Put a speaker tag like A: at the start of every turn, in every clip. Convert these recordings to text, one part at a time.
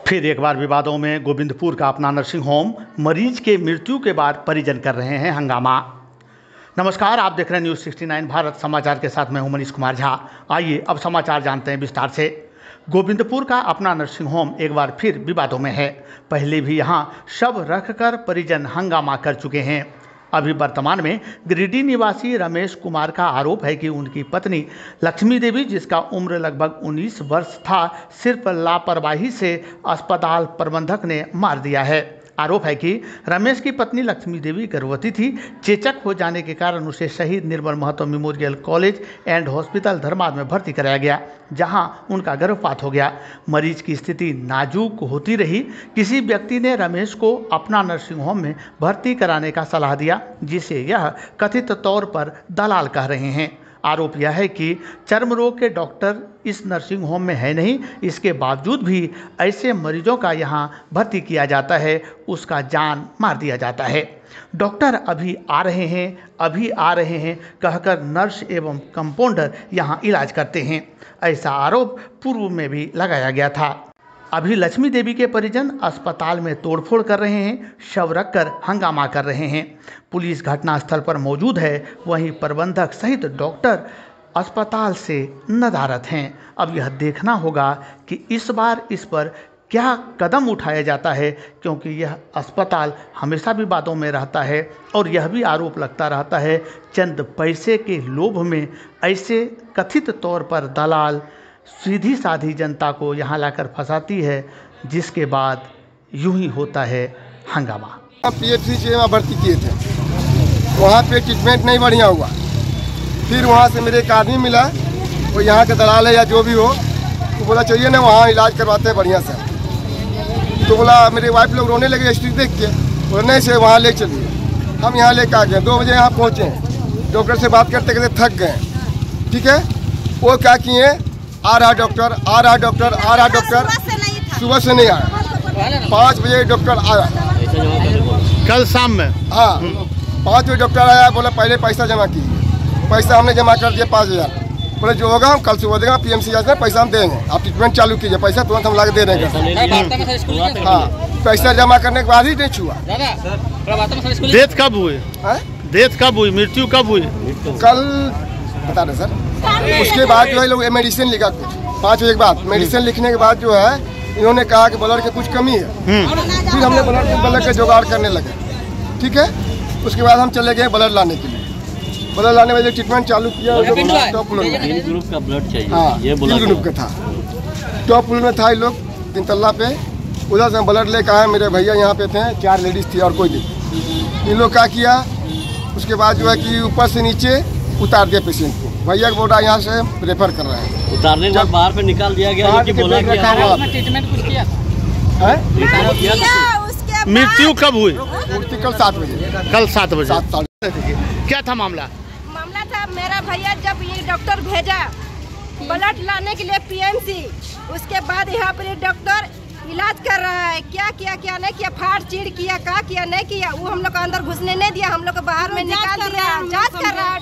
A: फिर एक बार विवादों में गोविंदपुर का अपना नर्सिंग होम मरीज के मृत्यु के बाद परिजन कर रहे हैं हंगामा। नमस्कार, आप देख रहे हैं न्यूज़ 69 भारत समाचार के साथ मैं हूं मनीष कुमार झा। आइए अब समाचार जानते हैं विस्तार से। गोविंदपुर का अपना नर्सिंग होम एक बार फिर विवादों में है। पहले भी यहां शव रखकर परिजन हंगामा कर चुके हैं। अभी वर्तमान में गिरिडीह निवासी रमेश कुमार का आरोप है कि उनकी पत्नी लक्ष्मी देवी, जिसका उम्र लगभग 19 वर्ष था, सिर्फ लापरवाही से अस्पताल प्रबंधक ने मार दिया है। आरोप है कि रमेश की पत्नी लक्ष्मी देवी गर्भवती थी। चेचक हो जाने के कारण उसे Shaheed Nirmal Mahato memorial college and hospital धर्माद में भर्ती कराया गया, जहां उनका गर्भपात हो गया। मरीज की स्थिति नाजुक होती रही। किसी व्यक्ति ने रमेश को अपना नर्सिंग होम में भर्ती कराने का सलाह दिया, जिसे यह कथित तौर पर दलाल कह रहे हैं। आरोप यह है कि चर्म रोग के डॉक्टर इस नर्सिंग होम में है नहीं, इसके बावजूद भी ऐसे मरीजों का यहां भर्ती किया जाता है, उसका जान मार दिया जाता है। डॉक्टर अभी आ रहे हैं कहकर नर्स एवं कंपाउंडर यहां इलाज करते हैं। ऐसा आरोप पूर्व में भी लगाया गया था। अभी लक्ष्मी देवी के परिजन अस्पताल में तोड़फोड़ कर रहे हैं, शव रखकर हंगामा कर रहे हैं। पुलिस घटनास्थल पर मौजूद है, वहीं प्रबंधक सहित डॉक्टर अस्पताल से नदारद हैं। अब यह देखना होगा कि इस बार इस पर क्या कदम उठाया जाता है, क्योंकि यह अस्पताल हमेशा विवादों में रहता है और यह भी आरोप लगता रहता है चंद पैसे के लोभ में ऐसे कथित तौर पर दलाल सीधी साधी जनता को यहाँ लाकर फंसाती है, जिसके बाद यूं ही होता है हंगामा।
B: PHC से वहाँ भर्ती किए थे, वहाँ पे ट्रीटमेंट नहीं बढ़िया हुआ। फिर वहाँ से मेरे एक आदमी मिला, वो यहाँ के दलाल है या जो भी हो, तो बोला चलिए ना वहाँ इलाज करवाते हैं बढ़िया से। तो बोला, मेरे वाइफ लोग रोने लगे हिस्ट्री देख के, बोले नहीं से वहाँ ले चलिए। हम यहाँ लेकर आ गए, 2 बजे यहाँ पहुँचे। डॉक्टर से बात करते करते थक गए। ठीक है, वो क्या किए, आ रहा डॉक्टर, आ रहा डॉक्टर, आ रहा डॉक्टर, सुबह से नहीं आया। 5 बजे डॉक्टर आया,
A: कल शाम में।
B: हाँ, 5 बजे डॉक्टर आया, बोला पहले पैसा जमा कीजिए। पैसा हमने जमा कर दिया 5000। बोले जो होगा हम कल सुबह देंगे, PMC में पैसा हम देंगे, आप ट्रीटमेंट चालू कीजिए, पैसा तुरंत हम ला के दे देंगे। हाँ, पैसा जमा करने के बाद ही नहीं छुआ।
A: डेथ कब हुई? डेथ कब हुई? मृत्यु कब हुई?
B: कल बता रहे सर। उसके बाद जो है लोग मेडिसिन लिखा, 5 बजे के बाद मेडिसिन लिखने के बाद जो है इन्होंने कहा कि ब्लड की कुछ कमी है। फिर हमने ब्लड का जुगाड़ करने लगे। ठीक है, उसके बाद हम चले गए ब्लड लाने के लिए। ब्लड लाने में ट्रीटमेंट चालू किया। टॉप फ्लोर में ग्रुप का ब्लड चाहिए। हाँ, ये ग्रुप का था, टॉप फ्लोर में था। ये लोग 3 तल्ला पे, उधर से ब्लड लेकर आए। मेरे भैया यहाँ पे थे, 4 लेडीज थी और कोई नहीं। इन लोग क्या किया, उसके बाद जो है कि ऊपर से नीचे उतार दिया पेशेंट को। भैया का बोला यहाँ से रेफर कर रहा है। उतारने के बाद बाहर पे निकाल दिया गया। ट्रीटमेंट कुछ किया?
A: मृत्यु कब हुई?
B: मृत्यु कल 7 बजे।
A: कल 7 बजे। क्या था मामला?
C: मामला था, मेरा भैया जब ये डॉक्टर भेजा ब्लड लाने के लिए PMC, उसके बाद यहाँ पर ये डॉक्टर इलाज कर रहा है। क्या किया क्या नहीं किया, फाड़ चीड़ किया, क्या किया नहीं किया, वो हम लोग को अंदर घुसने नहीं दिया, हम लोग को बाहर में निकाल दिया। जांच कर रहा है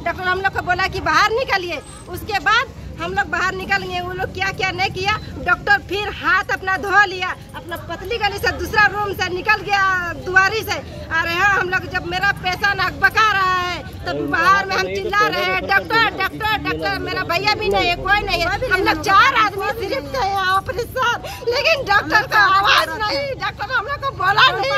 C: डॉक्टर हम लोग को बोला कि बाहर निकालिए। उसके बाद हम लोग बाहर निकलेंगे, वो लोग क्या क्या नहीं किया। डॉक्टर फिर हाथ अपना धो लिया, अपना पतली गली से दूसरा रूम से निकल गया, दुआरी से। अरे हाँ, हम लोग जब मेरा पैसा बका रहा है तब बाहर में हम चिल्ला रहे हैं डॉक्टर डॉक्टर डॉक्टर। मेरा भैया भी नहीं है, कोई नहीं है, हम लोग 4 आदमी सिर्फ थे ऑपरेशन, लेकिन डॉक्टर का आवाज नहीं। डॉक्टर हम लोग को बोला नहीं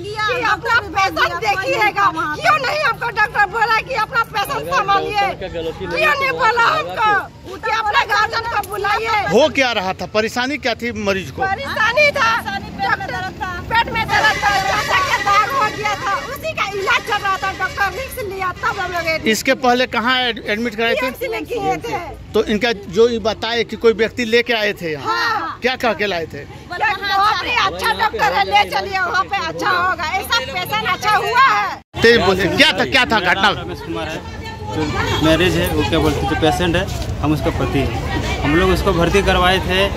C: कि अपना पैसा देखिएगा। क्यों नहीं हमको डॉक्टर बोला कि अपना पैसा संभालिए? क्यों नहीं बोला हमको कि अपने गार्जियन को बुलाइए?
A: हो क्या रहा था? परेशानी क्या थी मरीज को?
C: परेशानी था, पेट में दर्द था, दाग हो गया था, उसी का इलाज चल रहा था। डॉक्टर रिक्स लिया तब हम लोग।
A: इसके पहले कहाँ एडमिट कराए थे? तो इनका जो बताए कि कोई व्यक्ति लेके आए थे यहाँ।
C: हाँ।
A: क्या कह के लाए थे?
C: अच्छा डॉक्टर है, ले चलिए वहाँ पे अच्छा होगा, ऐसा पेशेंट अच्छा हुआ है।
A: बोले क्या था घटना?
D: रमेश कुमार है, जो मैरिज है, वो क्या बोलते जो पेशेंट है, हम उसका पति है। हम लोग उसको भर्ती करवाए थे।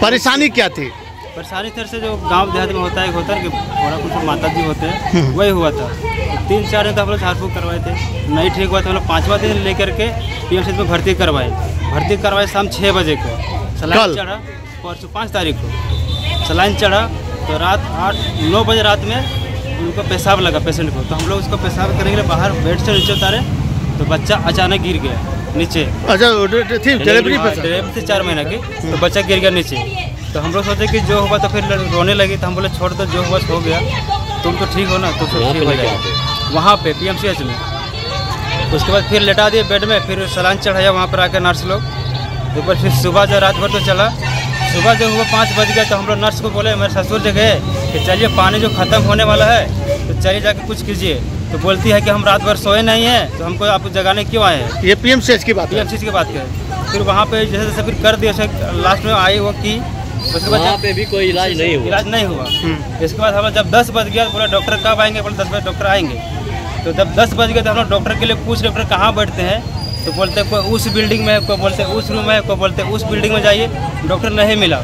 A: परेशानी क्या थी?
D: परेशानी तरह से जो गांव देहात में होता है कि थोड़ा कुछ माता जी होते हैं, वही हुआ था। 3-4 दिन तो हम लोग झाड़ फूँक करवाए थे, नहीं ठीक हुआ था। हम लोग 5वां दिन लेकर के PMC में भर्ती करवाए शाम 6 बजे को। कल परसों 5 तारीख को सलाइन चढ़ा तो रात 8-9 बजे रात में उनको पेशाब लगा पेशेंट को। तो हम लोग उसको पेशाब करने के लिए बाहर बेड से नीचे उतारे तो बच्चा अचानक गिर गया नीचे।
A: अच्छा, डिलीवरी
D: थी 4 महीने की, तो बच्चा गिर गया नीचे। तो हम लोग सोचे कि जो हुआ, तो फिर रोने लगी। तो हम बोले छोड़ दो, जो हुआ हो गया, तुम तो ठीक हो ना, तो फिर ठीक हो जाएगा वहाँ पे PMCH में। उसके बाद फिर लेटा दिए बेड में, फिर सलाइन चढ़ाया वहाँ पर आकर नर्स लोग। तो फिर सुबह जो रात भर तो चला, सुबह जो हुआ 5 बज गया तो हम लोग नर्स को बोले, मेरे ससुर जगह कि चलिए पानी जो ख़त्म होने वाला है तो चलिए जाके कुछ कीजिए। तो बोलती है कि हम रात भर सोए नहीं हैं, तो हमको आप जगाने क्यों आए हैं।
A: ये PMCH की बात है।
D: PMCH की बात है। फिर वहाँ पे जैसे जैसे फिर कर दिया, लास्ट में आई वो की, उसके बाद
E: वहाँ पे भी कोई इलाज नहीं हुआ।
D: इसके बाद हम जब 10 बज गया, बोला डॉक्टर कब आएंगे, बोले 10 बजे डॉक्टर आएंगे। तो जब 10 बज गए तो हम लोग डॉक्टर के लिए पूछ, डॉक्टर कहाँ बैठते हैं, तो बोलते कोई उस बिल्डिंग में, कोई बोलते उस रूम में, कोई बोलते उस बिल्डिंग में जाइए। डॉक्टर नहीं मिला।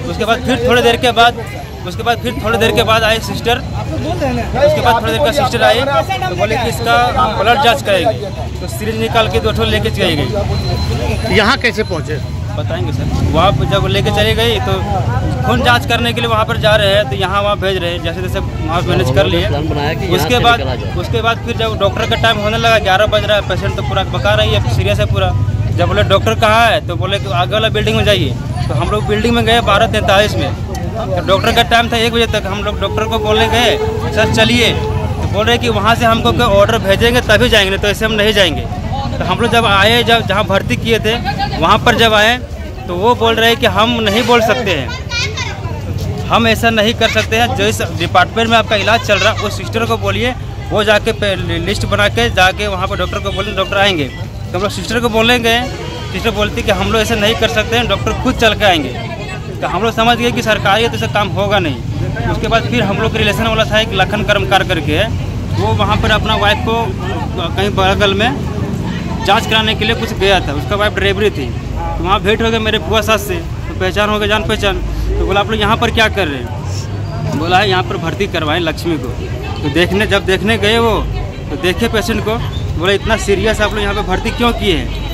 D: उसके बाद फिर थोड़ी देर के बाद आई सिस्टर। उसके बाद थोड़ी देर का सिस्टर आई तो बोले कि इसका ब्लड जांच करेगी। तो सीरीज निकाल के 2 ठो लेके चली गई।
A: यहाँ कैसे पहुँचे
D: बताएंगे सर। वहाँ पर जब लेके चली गई तो खून जांच करने के लिए वहाँ पर जा रहे हैं, तो यहाँ वहाँ भेज रहे हैं, जैसे जैसे वहाँ मैनेज कर लिए। उसके बाद फिर जब डॉक्टर का टाइम होने लगा, 11 बज रहा है, पेशेंट तो पूरा बका रही है, सीरियस है पूरा। जब बोले डॉक्टर कहाँ है, तो बोले कि आगे वाला बिल्डिंग में जाइए। तो हम लोग बिल्डिंग में गए 12:43 में। तो डॉक्टर का टाइम था 1 बजे तक। हम लोग डॉक्टर को बोलने गए, सर चलिए, तो बोल रहे कि वहाँ से हमको कोई ऑर्डर भेजेंगे तभी जाएंगे, तो ऐसे हम नहीं जाएंगे। तो हम लोग जब आए, जब जहाँ भर्ती किए थे वहाँ पर जब आए तो वो बोल रहे हैं कि हम नहीं बोल सकते हैं, हम ऐसा नहीं कर सकते हैं। जो इस डिपार्टमेंट में आपका इलाज चल रहा है उस सिस्टर को बोलिए, वो जाके लिस्ट बना के जाके वहाँ पर डॉक्टर को बोलें, डॉक्टर आएंगे। तो हम लोग सिस्टर को बोलेंगे, सिस्टर बोलती कि हम लोग ऐसे नहीं कर सकते हैं, डॉक्टर खुद चल के आएंगे। तो हम लोग समझ गए कि सरकारी है तो ऐसा काम होगा नहीं। उसके बाद फिर हम लोग के रिलेशन वाला था एक लखन कर्मकार करके है, वो वहाँ पर अपना वाइफ को कहीं बगल में जांच कराने के लिए कुछ गया था। उसका वाइफ डिलीवरी थी। तो वहाँ भेंट हो गया मेरे बुआ सास से, तो पहचान हो गया, जान पहचान। तो बोला आप लोग यहाँ पर क्या कर रहे हैं। बोला है यहाँ पर भर्ती करवाएं लक्ष्मी को। तो जब देखने गए वो, तो देखे पेशेंट को, बोला इतना सीरियस आप लोग यहाँ पर भर्ती क्यों किए हैं,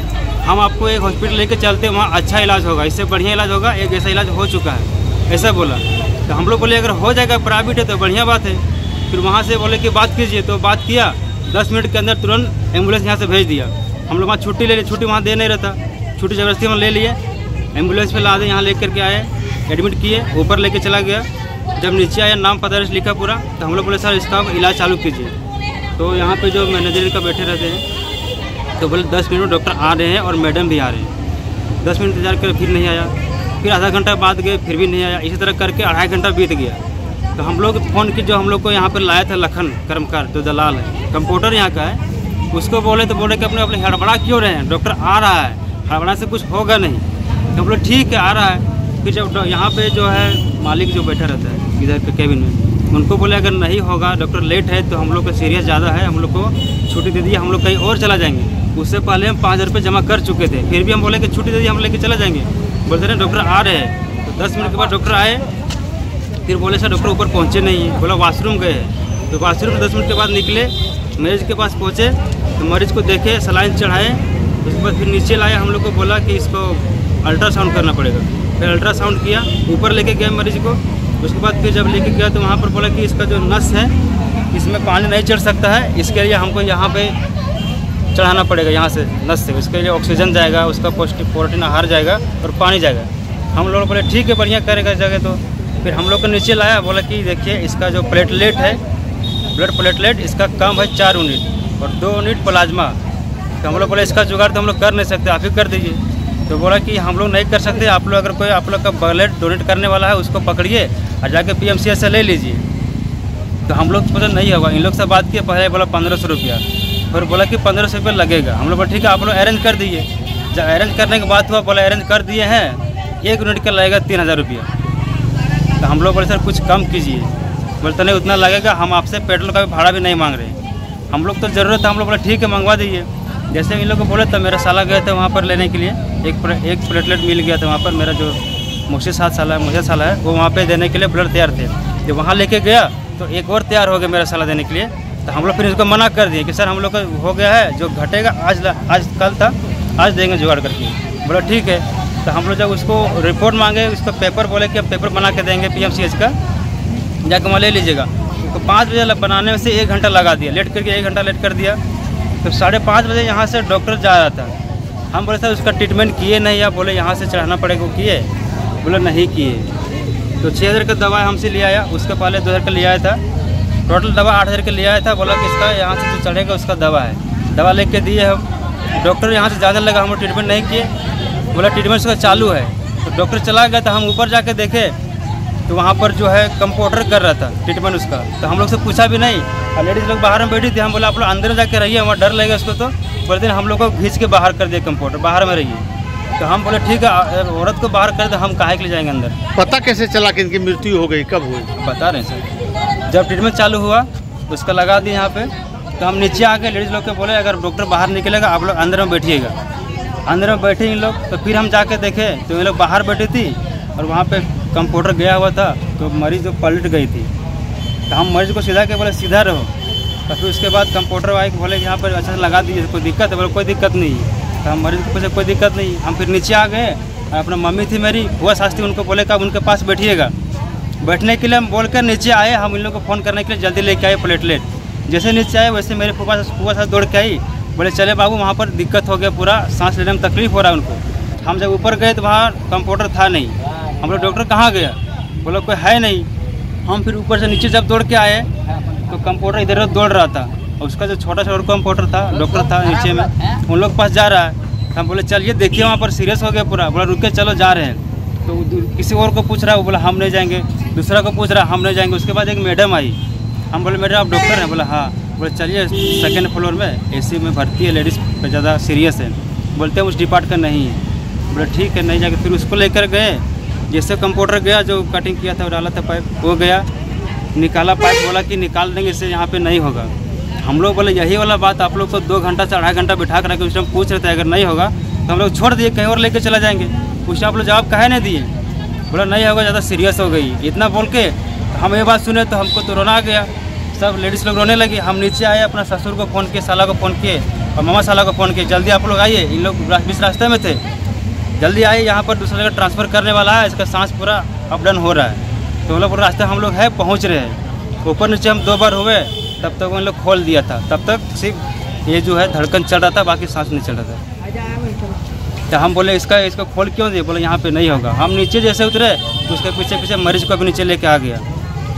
D: हम आपको एक हॉस्पिटल लेके चलते, वहाँ अच्छा इलाज होगा, इससे बढ़िया इलाज होगा, एक ऐसा इलाज हो चुका है, ऐसा बोला। तो हम लोग बोले अगर हो जाएगा प्राइवेट है तो बढ़िया बात है। फिर वहाँ से बोले कि बात कीजिए, तो बात किया। 10 मिनट के अंदर तुरंत एम्बुलेंस यहाँ से भेज दिया। हम लोग वहाँ छुट्टी ले ली, छुट्टी वहाँ दे नहीं रहता, छुट्टी ज़बरदस्ती हम ले लिए, एम्बुलेंस पे ला दे, यहाँ लेकर के आए, एडमिट किए, ऊपर लेके चला गया। जब नीचे आया नाम पता लिखा पूरा, तो हम लोग बोले सर इसका इलाज चालू कीजिए। तो यहाँ पे जो मैनेजर का बैठे रहते हैं, तो बोले 10 मिनट में डॉक्टर आ रहे हैं और मैडम भी आ रहे हैं। 10 मिनट इंतजार कर, फिर नहीं आया। फिर आधा घंटा बाद गए, फिर भी नहीं आया। इसी तरह करके 2.5 घंटा बीत गया। तो हम लोग फ़ोन की, जो हम लोग को यहाँ पर लाया था लखन कर्मकार, जो दलाल है, कंप्यूटर यहाँ का है, उसको बोले तो बोले कि अपने हड़बड़ा क्यों रहे हैं, डॉक्टर आ रहा है, हड़बड़ा से कुछ होगा नहीं। तो हम लोग ठीक है आ रहा है। फिर जब यहाँ पे जो है मालिक जो बैठा रहता है इधर के केबिन में, उनको बोले अगर नहीं होगा, डॉक्टर लेट है, तो हम लोग का सीरियस ज़्यादा है, हम लोग को छुट्टी दे दी, हम लोग कहीं और चला जाएंगे। उससे पहले हम 5,000 रुपये जमा कर चुके थे, फिर भी हम बोले कि छुट्टी दे दी, हम लेके चला जाएंगे। बोलते रहे डॉक्टर आ रहे हैं। तो 10 मिनट के बाद डॉक्टर आए। फिर बोले सर डॉक्टर ऊपर पहुँचे नहीं है, बोला वॉशरूम गए हैं। तो वॉशरूम 10 मिनट के बाद निकले, मरीज के पास पहुँचे, तो मरीज को देखे, सलाइन चढ़ाए। उसके बाद फिर नीचे लाए, हम लोग को बोला कि इसको अल्ट्रासाउंड करना पड़ेगा। फिर अल्ट्रासाउंड किया, ऊपर लेके गए मरीज को। उसके बाद फिर जब लेके गया तो वहाँ पर बोला कि इसका जो नस है इसमें पानी नहीं चढ़ सकता है, इसके लिए हमको यहाँ पे चढ़ाना पड़ेगा, यहाँ से नस से। उसके लिए ऑक्सीजन जाएगा, उसका पौष्टिक प्रोटीन आहार जाएगा और पानी जाएगा। हम लोग बोले ठीक है बढ़िया करेगा जगह। तो फिर हम लोग को नीचे लाया, बोला कि देखिए इसका जो प्लेटलेट है, ब्लड प्लेटलेट, इसका कम है 4 यूनिट और 2 यूनिट प्लाज्मा। तो हम लोग बोले इसका जुगाड़ तो हम लोग कर नहीं सकते, आप ही कर दीजिए। तो बोला कि हम लोग नहीं कर सकते, आप लोग अगर कोई आप लोग का ब्लड डोनेट करने वाला है उसको पकड़िए और जाके PMCH से ले लीजिए। तो हम लोग बोले नहीं होगा। इन लोग से बात किए, पहले बोला 1500 रुपया, फिर बोला कि 1500 रुपया लगेगा। हम लोग बोला ठीक है आप लोग अरेंज कर दीजिए। जब अरेंज करने की बात हुआ, बोला अरेंज कर दिए हैं, 1 यूनिट का लगेगा 3000 रुपया। तो हम लोग बोले सर कुछ कम कीजिए। बोलते नहीं उतना लगेगा, हम आपसे पेट्रोल का भी भाड़ा भी नहीं मांग रहे, हम लोग तो ज़रूरत है। हम लोग बोला ठीक है मंगवा दीजिए। जैसे इन लोग को बोले तो मेरा साला गए थे वहाँ पर लेने के लिए, एक प्लेटलेट मिल गया था वहाँ पर। मेरा जो मुझसे 7 साल है, मुझे साला है, वो वहाँ पे देने के लिए ब्लड तैयार थे। जब वहाँ लेके गया तो एक और तैयार हो गया मेरा साला देने के लिए। तो हम लोग फिर इसको मना कर दिए कि सर हम लोग का हो गया है, जो घटेगा आज कल था, आज देंगे जुगाड़ करके। बोला ठीक है। तो हम लोग जब उसको रिपोर्ट मांगे, उसका पेपर बोले कि अब पेपर बना के देंगे PMCH का, जाकर वहाँ ले लीजिएगा। तो 5 बजे बनाने में से 1 घंटा लगा दिया, लेट करके 1 घंटा लेट कर दिया। तो 5:30 बजे यहाँ से डॉक्टर जा रहा था। हम बोले सर उसका ट्रीटमेंट किए नहीं, या बोले यहाँ से चढ़ाना पड़ेगा, किए? बोले नहीं किए। तो 6,000 का दवा हमसे ले आया, उसके पहले 2,000 का ले आया था, टोटल दवा 8,000 का ले आया था। बोला कि इसका यहाँ से जो चढ़ेगा उसका दवा है, दवा लेके दिए हम। डॉक्टर यहाँ से ज़्यादा लगा, हम लोग ट्रीटमेंट नहीं किए। बोला ट्रीटमेंट उसका चालू है। तो डॉक्टर चला गया, तो हम ऊपर जाके देखे तो वहाँ पर जो है कंपाउंडर कर रहा था ट्रीटमेंट उसका। तो हम लोग से पूछा भी नहीं, और लेडीज़ लोग बाहर में बैठी थी। हम बोला आप लोग अंदर जाके रहिए, वहाँ डर लगेगा उसको। तो बोलते हम लोग को खींच के बाहर कर दिया, कंपाउंडर बाहर में रहिए। तो हम बोले ठीक है, औरत को बाहर कर दे, हम काहे के ले जाएंगे अंदर।
A: पता कैसे चला कि इनकी मृत्यु हो गई, कब हुई?
D: बता रहे सर, जब ट्रीटमेंट चालू हुआ उसका लगा दिया यहाँ पे। तो हम नीचे आके लेडीज़ लोग को बोले अगर डॉक्टर बाहर निकलेगा आप लोग अंदर में बैठिएगा। अंदर में बैठे इन लोग। तो फिर हम जाके देखे तो ये लोग बाहर बैठी थी, और वहाँ पे कंपाउंडर गया हुआ था। तो मरीज़ जो पलट गई थी, तो हम मरीज़ को सीधा के बोले सीधा रहो। तो फिर उसके बाद कंपाउंडर आए बोले यहाँ पर अच्छा से लगा दीजिए, कोई दिक्कत है? बोले कोई दिक्कत नहीं। तो हम मरीज़ को पूछे कोई दिक्कत नहीं। हम फिर नीचे आ गए, अपना मम्मी थी मेरी बुआ सास थी, उनको बोले कि आप उनके पास बैठिएगा। बैठने के लिए हम बोल कर नीचे आए। हम इन लोग को फ़ोन करने के लिए जल्दी लेके आए प्लेटलेट। जैसे नीचे आए वैसे मेरे फूफा साथ दौड़ के आई, बोले चले बाबू वहाँ पर दिक्कत हो गया, पूरा सांस लेने में तकलीफ हो रहा है उनको। हम जब ऊपर गए तो वहाँ कंपाउंडर था नहीं। हम लोग डॉक्टर कहाँ गया, बोला कोई है नहीं। हम फिर ऊपर से नीचे जब दौड़ के आए तो कंपाउंडर इधर उधर दौड़ रहा था, और उसका जो छोटा छोटा कंपाउंडर था, डॉक्टर था नीचे में, उन लोग पास जा रहा है। हम बोले चलिए देखिए वहाँ पर सीरियस हो गया पूरा। बोला रुके चलो जा रहे हैं। तो किसी और को पूछ रहा है, वो बोला हम नहीं जाएंगे। दूसरा को पूछ रहा है, हम नहीं जाएंगे। उसके बाद एक मैडम आई, हम बोले मैडम आप डॉक्टर हैं? बोला हाँ। बोले चलिए 2nd फ्लोर में AC में भर्ती है, लेडीज़ पे ज़्यादा सीरियस है। बोलते हैं उस डिपार्ट का नहीं है। बोले ठीक है नहीं जाके। फिर उसको लेकर गए। जैसे कंपाउंडर गया, जो कटिंग किया था डाला था पाइप, वो गया निकाला पाइप, बोला कि निकाल देंगे, इससे यहाँ पे नहीं होगा। हम लोग बोले यही वाला बात आप लोग को 2 घंटा से 2.5 घंटा बिठा कर उस टाइम पूछ रहे थे, अगर नहीं होगा तो हम लोग छोड़ दिए, कहीं और लेके चला जाएंगे। पूछा आप लोग जवाब काहे नहीं दिए? बोला नहीं होगा, ज़्यादा सीरियस हो गई। इतना बोल के हम ये बात सुने तो हमको तो रोना आ गया। सब लेडीज़ लोग रोने लगी। हम नीचे आए, अपना ससुर को फ़ोन किए, साला को फ़ोन किए, और मामा साला को फ़ोन किए, जल्दी आप लोग आइए। इन लोग बीच रास्ते में थे, जल्दी आइए, यहाँ पर दूसरी जगह ट्रांसफ़र करने वाला है, इसका सांस पूरा अप डाउन हो रहा है। तो हम लोग पूरा रास्ते हम लोग है पहुँच रहे हैं। ऊपर नीचे हम 2 बार हुए, तब तक उन लोग खोल दिया था। तब तक सिर्फ ये जो है धड़कन चल रहा था, बाकी सांस नहीं चल रहा था। तो हम बोले इसका खोल क्यों दिए? बोले यहाँ पे नहीं होगा। हम नीचे जैसे उतरे तो उसके पीछे पीछे मरीज़ को भी नीचे लेके आ गया।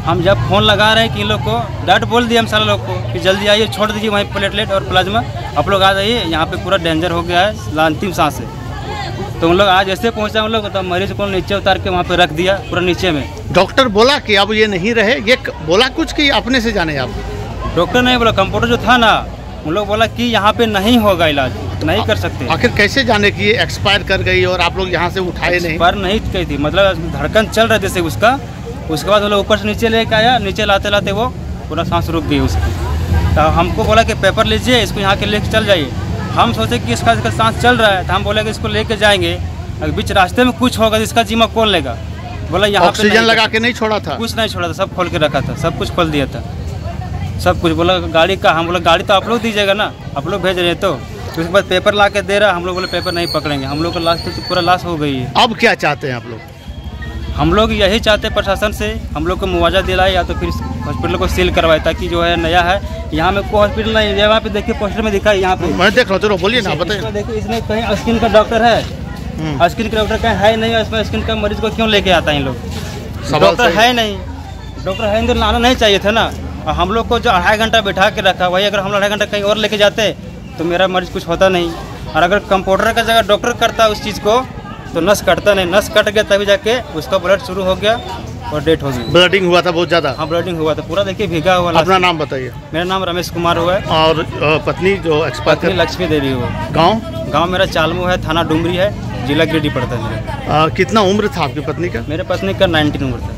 D: हम जब फ़ोन लगा रहे हैं कि इन लोग को डायरेक्ट बोल दिया हम सारे लोग को कि जल्दी आइए, छोड़ दीजिए वहीं प्लेटलेट और प्लाज्मा, आप लोग आ जाइए, यहाँ पे पूरा डेंजर हो गया है, अंतिम सांस है। तो उन लोग आज ऐसे पहुँचा उन लोग, तो मरीज़ को नीचे उतार के वहाँ पे रख दिया पूरा नीचे में।
A: डॉक्टर बोला कि अब ये नहीं रहे, ये बोला कुछ कि अपने से जाने? आप
D: डॉक्टर नहीं बोला, कंपाउंडर जो था ना उन लोग बोला कि यहाँ पे नहीं होगा इलाज, नहीं कर सकते।
A: आखिर कैसे जाने कि ये एक्सपायर कर गई और आप लोग यहाँ से उठाए नहीं?
D: एक्सपायर नहीं गई थी, मतलब धड़कन चल रहा जैसे उसका। उसके बाद वो लोग ऊपर से नीचे लेके आया, नीचे लाते लाते वो पूरा सांस रुक गई उसकी। तो हमको बोला कि पेपर लीजिए, इसको यहाँ के लेके चल जाइए। हम सोचे कि इसका सांस चल रहा है, तो हम बोले कि इसको लेके जाएंगे, अगर बीच रास्ते में कुछ होगा तो इसका जिम्मा कौन लेगा? बोला यहाँ
A: ऑक्सीजन लगा के नहीं छोड़ा था?
D: कुछ नहीं छोड़ा था, सब खोल के रखा था, सब कुछ खोल दिया था, सब कुछ। बोला गाड़ी का, हम बोला गाड़ी तो आप लोग दीजिएगा ना, आप लोग भेज रहे हैं। तो उसके बाद पेपर ला के दे रहा, हम लोग बोले पेपर नहीं पकड़ेंगे। हम लोग का लास्ट तो पूरा लॉस हो गई है।
A: अब क्या चाहते हैं आप लोग?
D: हम लोग यही चाहते हैं प्रशासन से हम लोग को मुआवजा दिलाए, या तो फिर हॉस्पिटल को सील करवाए, ताकि जो है नया है यहाँ में कोई हॉस्पिटल नहीं है। वहाँ पे देखिए पोस्टर में दिखा है, यहाँ पे
A: मैं देख रहा हूँ, तो बोलिए ना, बताइए।
D: देखिए इसमें कहीं स्किन का डॉक्टर है, स्किन का डॉक्टर कहीं है नहीं, इसमें स्किन का मरीज को क्यों लेके आता है इन लोग? डॉक्टर है नहीं, डॉक्टर है तो लाना नहीं चाहिए था ना। और हम लोग को जो 2.5 घंटा बैठा के रखा, वही अगर हम लोग 2.5 घंटा कहीं और लेके जाते तो मेरा मरीज कुछ होता नहीं। और अगर कंपाउंडर का जगह डॉक्टर करता उस चीज़ को तो नस कटता नहीं, नस कट गया तभी जाके उसका ब्लड शुरू हो गया और डेथ हो गई।
A: ब्लडिंग हुआ था बहुत ज़्यादा?
D: हाँ ब्लडिंग हुआ था पूरा, देखिए भीगा हुआ।
A: अपना नाम बताइए।
D: मेरा नाम रमेश कुमार हुआ है।
A: और पत्नी जो एक्सपायर?
D: लक्ष्मी देवी हुआ।
A: गाँव
D: मेरा चालमू है, थाना डुमरी है, जिला गिरिडीह पड़ता है मेरा।
A: कितना उम्र था आपकी पत्नी का?
D: मेरे पत्नी का 19 उम्र था।